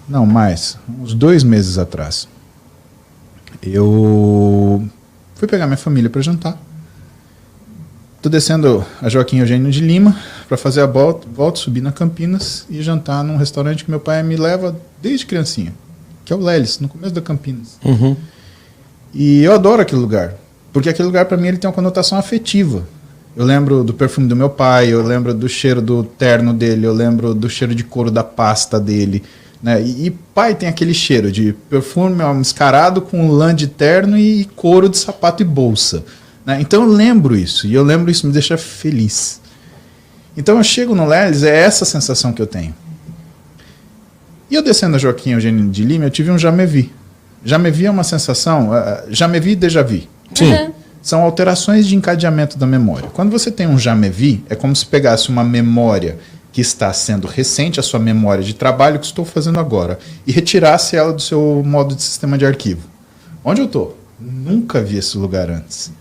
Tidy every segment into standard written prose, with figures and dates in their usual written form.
Não, mais, uns 2 meses atrás. Eu fui pegar minha família para jantar. Tô descendo a Joaquim Eugênio de Lima para fazer a volta, subir na Campinas e jantar num restaurante que meu pai me leva desde criancinha, que é o Lelis, no começo da Campinas. Uhum. E eu adoro aquele lugar, porque aquele lugar para mim ele tem uma conotação afetiva. Eu lembro do perfume do meu pai, eu lembro do cheiro do terno dele, eu lembro do cheiro de couro da pasta dele, né? E pai tem aquele cheiro de perfume mascarado com lã de terno e couro de sapato e bolsa, né? Então eu lembro isso, e eu lembro isso me deixa feliz. Então eu chego no Lelis, é essa sensação que eu tenho. E eu descendo a Joaquim Eugênio de Lima, eu tive um já me vi. Já me vi é uma sensação, já me vi e déjà vu. Sim. Uhum. São alterações de encadeamento da memória. Quando você tem um já me vi, é como se pegasse uma memória que está sendo recente, a sua memória de trabalho que estou fazendo agora, e retirasse ela do seu modo de sistema de arquivo. Onde eu estou? Nunca vi esse lugar antes.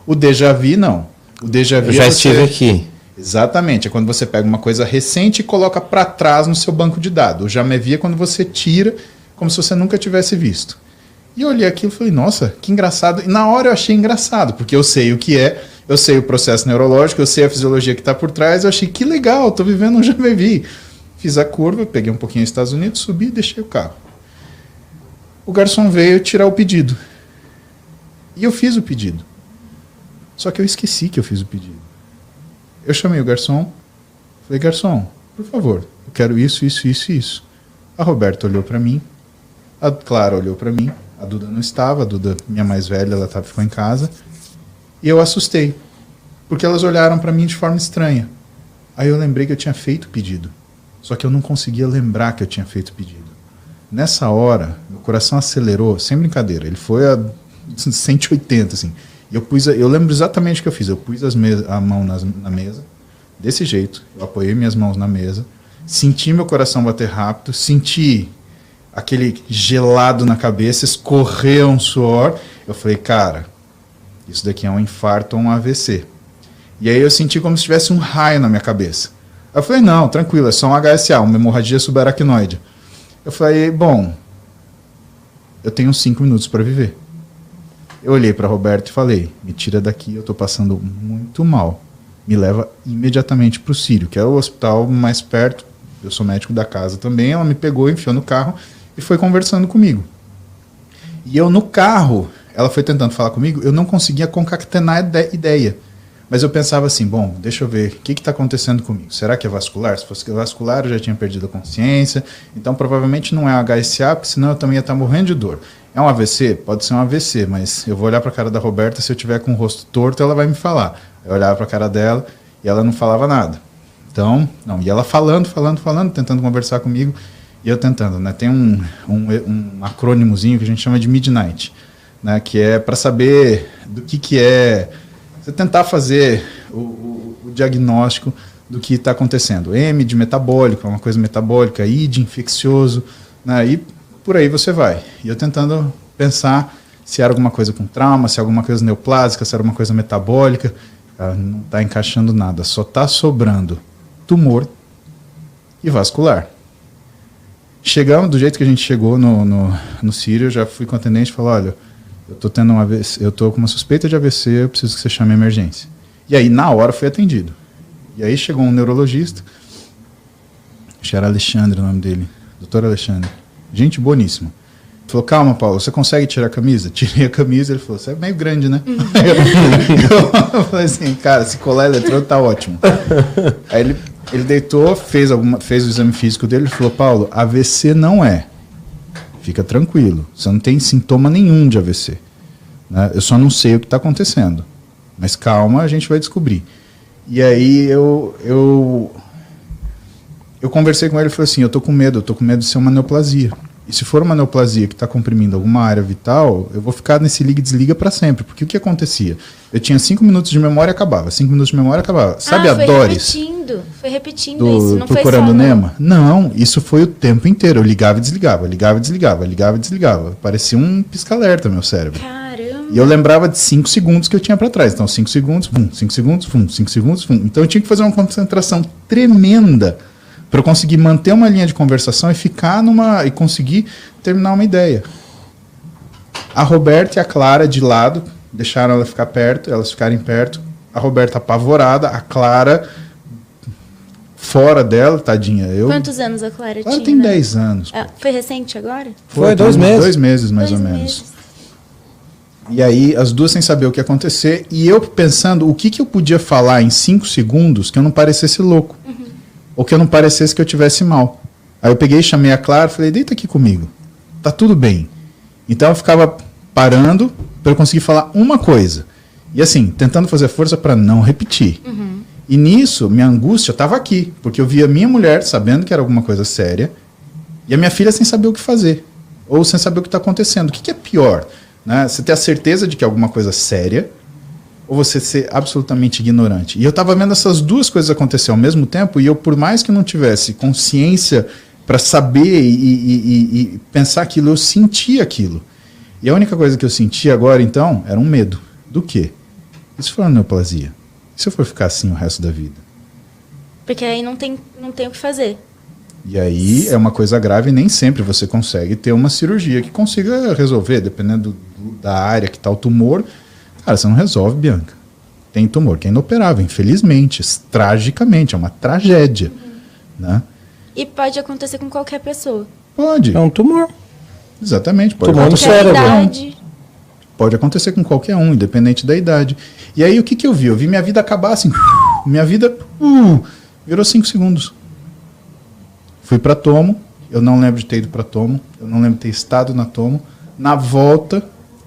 O déjà vu, não. O déjà vu Eu já estive aqui. Exatamente. É quando você pega uma coisa recente e coloca para trás no seu banco de dados. O já me vi é quando você tira como se você nunca tivesse visto. E eu olhei aquilo e falei, nossa, que engraçado. E na hora eu achei engraçado, porque eu sei o que é, eu sei o processo neurológico, eu sei a fisiologia que está por trás, eu achei que legal, estou vivendo um já me vi. Fiz a curva, peguei um pouquinho nos Estados Unidos, subi e deixei o carro. O garçom veio tirar o pedido. E eu fiz o pedido. Só que eu esqueci que eu fiz o pedido. Eu chamei o garçom, falei, garçom, por favor, eu quero isso, isso, isso e isso. A Roberta olhou para mim, a Clara olhou para mim, a Duda não estava, a Duda, minha mais velha, ela ficou em casa. E eu assustei, porque elas olharam para mim de forma estranha. Aí eu lembrei que eu tinha feito o pedido, só que eu não conseguia lembrar que eu tinha feito o pedido. Nessa hora, meu coração acelerou, sem brincadeira, ele foi a 180, assim. E eu lembro exatamente o que eu fiz, eu pus a mão na mesa, desse jeito, eu apoiei minhas mãos na mesa, senti meu coração bater rápido, senti aquele gelado na cabeça, escorreu um suor. Eu falei, cara, isso daqui é um infarto ou um AVC. E aí eu senti como se tivesse um raio na minha cabeça. Eu falei, não, tranquilo, é só um HSA, uma hemorragia subaracnoide. Eu falei, bom, eu tenho 5 minutos para viver. Eu olhei para Roberto e falei, me tira daqui, eu estou passando muito mal. Me leva imediatamente para o Sírio, que é o hospital mais perto. Eu sou médico da casa também. Ela me pegou, enfiou no carro e foi conversando comigo. E eu no carro, ela foi tentando falar comigo, eu não conseguia concatenar ideia. Mas eu pensava assim, bom, deixa eu ver, o que está acontecendo comigo? Será que é vascular? Se fosse vascular, eu já tinha perdido a consciência. Então, provavelmente não é HSA, porque senão eu também ia estar morrendo de dor. É um AVC? Pode ser um AVC, mas eu vou olhar para a cara da Roberta, se eu tiver com o rosto torto, ela vai me falar. Eu olhava para a cara dela e ela não falava nada. Então, não, e ela falando, tentando conversar comigo, e eu tentando, né? Tem um acrônimozinho que a gente chama de Midnight, né? Que é para saber do que é, você tentar fazer o diagnóstico do que está acontecendo. M de metabólico, é uma coisa metabólica, I de infeccioso, né? E por aí você vai. E eu tentando pensar se era alguma coisa com trauma, se era alguma coisa neoplásica, se era alguma coisa metabólica. Não está encaixando nada, só está sobrando tumor e vascular. Chegamos, do jeito que a gente chegou no Sírio, eu já fui com o atendente e falei, olha, eu tô com uma suspeita de AVC, eu preciso que você chame a emergência. E aí, na hora, fui atendido. E aí chegou um neurologista, acho que era Alexandre o nome dele, doutor Alexandre, gente boníssima. Ele falou, calma, Paulo, você consegue tirar a camisa? Tirei a camisa, ele falou, você é meio grande, né? Eu falei assim, cara, se colar eletrônico tá ótimo. Aí ele deitou, fez o exame físico dele, ele falou, Paulo, AVC não é. Fica tranquilo, você não tem sintoma nenhum de AVC. Né? Eu só não sei o que está acontecendo. Mas calma, a gente vai descobrir. E aí eu conversei com ele e falei assim, eu tô com medo de ser uma neoplasia. E se for uma neoplasia que está comprimindo alguma área vital, eu vou ficar nesse liga e desliga para sempre. Porque o que acontecia? Eu tinha 5 minutos de memória e acabava. 5 minutos de memória e acabava. Sabe a Doris? Foi repetindo isso. Não Procurando foi só Nemo? Não, isso foi o tempo inteiro. Eu ligava e desligava, ligava e desligava, ligava e desligava. Parecia um pisca-alerta meu cérebro. Caramba. E eu lembrava de 5 segundos que eu tinha para trás. Então 5 segundos, 5 segundos, 5 segundos, 5 segundos. Então eu tinha que fazer uma concentração tremenda para eu conseguir manter uma linha de conversação e ficar e conseguir terminar uma ideia. A Roberta e a Clara de lado, deixaram ela ficar perto, elas ficarem perto. A Roberta apavorada, a Clara fora dela, tadinha. Quantos anos a Clara tinha? Ela tem 10 anos. Foi recente agora? Foi 2 meses. 2 meses, mais ou menos. E aí, as duas sem saber o que ia acontecer, e eu pensando o que eu podia falar em 5 segundos que eu não parecesse louco. Ou que eu não parecesse que eu tivesse mal. Aí eu peguei, chamei a Clara e falei, deita aqui comigo. Tá tudo bem. Então eu ficava parando para eu conseguir falar uma coisa. E assim, tentando fazer força para não repetir. E nisso, minha angústia estava aqui. Porque eu via a minha mulher sabendo que era alguma coisa séria e a minha filha sem saber o que fazer. Ou sem saber o que está acontecendo. O que é pior? Né? Você ter a certeza de que é alguma coisa séria ou você ser absolutamente ignorante. E eu estava vendo essas duas coisas acontecer ao mesmo tempo e eu, por mais que eu não tivesse consciência para saber e pensar aquilo, eu sentia aquilo. E a única coisa que eu sentia agora, então, era um medo. Do quê? E se for uma neoplasia? E se eu for ficar assim o resto da vida? Porque aí não tem o que fazer. E aí é uma coisa grave e nem sempre você consegue ter uma cirurgia que consiga resolver, dependendo da área que está o tumor. Cara, você não resolve, Bianca. Tem tumor que é inoperável, infelizmente, tragicamente, é uma tragédia. Né? E pode acontecer com qualquer pessoa. Pode. É um tumor. Exatamente. Pode tumor no cérebro. Pode acontecer com qualquer um, independente da idade. E aí o que eu vi? Eu vi minha vida acabar assim. Minha vida virou 5 segundos. Fui para Tomo. Eu não lembro de ter ido para Tomo. Eu não lembro de ter estado na Tomo. Na volta,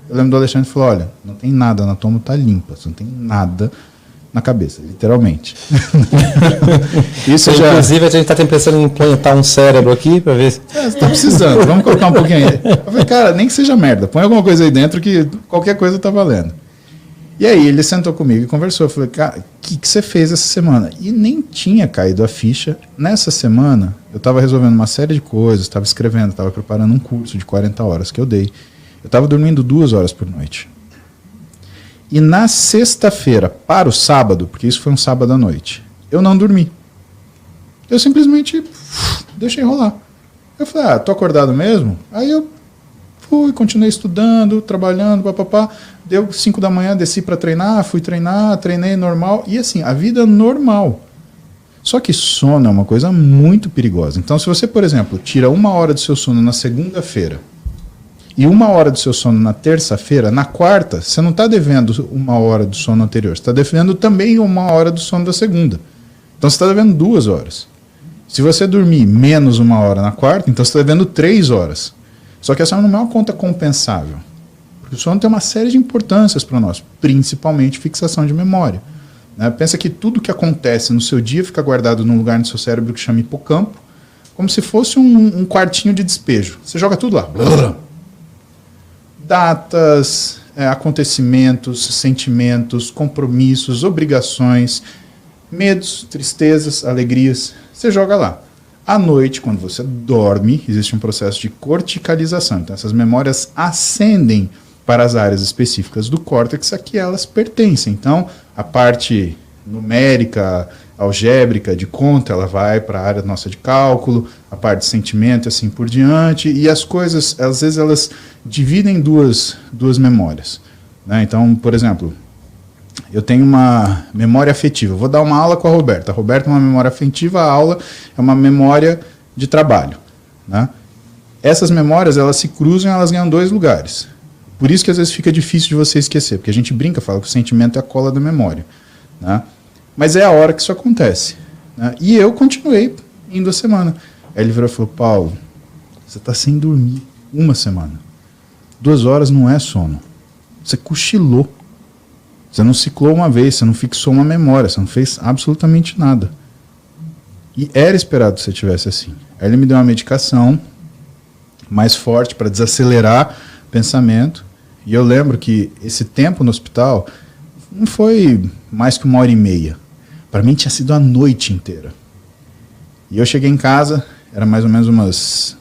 eu lembro do Alexandre que falou, olha, não tem nada na Tomo, tá limpa. Você não tem nada na cabeça, literalmente. Isso já... Inclusive, a gente está pensando em implantar um cérebro aqui para ver se... você está precisando, vamos colocar um pouquinho aí. Eu falei, cara, nem que seja merda, põe alguma coisa aí dentro que qualquer coisa tá valendo. E aí ele sentou comigo e conversou. Eu falei, cara, o que você fez essa semana? E nem tinha caído a ficha. Nessa semana, eu estava resolvendo uma série de coisas, estava escrevendo, estava preparando um curso de 40 horas que eu dei. Eu estava dormindo 2 horas por noite. E na sexta-feira, para o sábado, porque isso foi um sábado à noite, eu não dormi. Eu simplesmente deixei rolar. Eu falei, tô acordado mesmo? Aí eu fui, continuei estudando, trabalhando, papapá. Deu 5 da manhã, desci para treinar, fui treinar, treinei normal. E assim, a vida normal. Só que sono é uma coisa muito perigosa. Então, se você, por exemplo, tira 1 hora do seu sono na segunda-feira, e 1 hora do seu sono na terça-feira, na quarta, você não está devendo 1 hora do sono anterior. Você está devendo também 1 hora do sono da segunda. Então você está devendo 2 horas. Se você dormir menos 1 hora na quarta, então você está devendo 3 horas. Só que essa não é uma conta compensável. Porque o sono tem uma série de importâncias para nós, principalmente fixação de memória. Né? Pensa que tudo que acontece no seu dia fica guardado num lugar no seu cérebro que chama hipocampo, como se fosse um quartinho de despejo. Você joga tudo lá. Datas, acontecimentos, sentimentos, compromissos, obrigações, medos, tristezas, alegrias, você joga lá. À noite, quando você dorme, existe um processo de corticalização. Então, essas memórias ascendem para as áreas específicas do córtex a que elas pertencem. Então, a parte numérica, algébrica, de conta, ela vai para a área nossa de cálculo, a parte de sentimento, assim por diante, e as coisas, às vezes, elas dividem duas memórias. Né? Então, por exemplo, eu tenho uma memória afetiva. Eu vou dar uma aula com a Roberta. A Roberta é uma memória afetiva, a aula é uma memória de trabalho. Né? Essas memórias, elas se cruzam e elas ganham 2 lugares. Por isso que às vezes fica difícil de você esquecer, porque a gente brinca, fala que o sentimento é a cola da memória. Né? Mas é a hora que isso acontece. Né? E eu continuei indo a semana. Aí ele virou e falou, Paulo, você está sem dormir 1 semana. 2 horas não é sono. Você cochilou. Você não ciclou uma vez, você não fixou uma memória, você não fez absolutamente nada. E era esperado que você tivesse assim. Aí ele me deu uma medicação mais forte para desacelerar o pensamento. E eu lembro que esse tempo no hospital não foi mais que 1h30. Para mim tinha sido a noite inteira. E eu cheguei em casa, era mais ou menos umas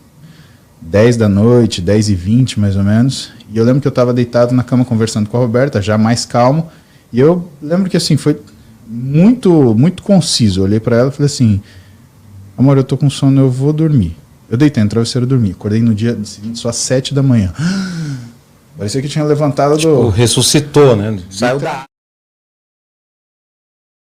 10 da noite, 10h20 mais ou menos. E eu lembro que eu estava deitado na cama conversando com a Roberta, já mais calmo. E eu lembro que assim, foi muito, muito conciso. Eu olhei para ela e falei assim, amor, eu tô com sono, eu vou dormir. Eu deitei no travesseiro e dormi. Acordei no dia seguinte só às 7 da manhã. Parecia que tinha levantado ressuscitou, né? Saiu da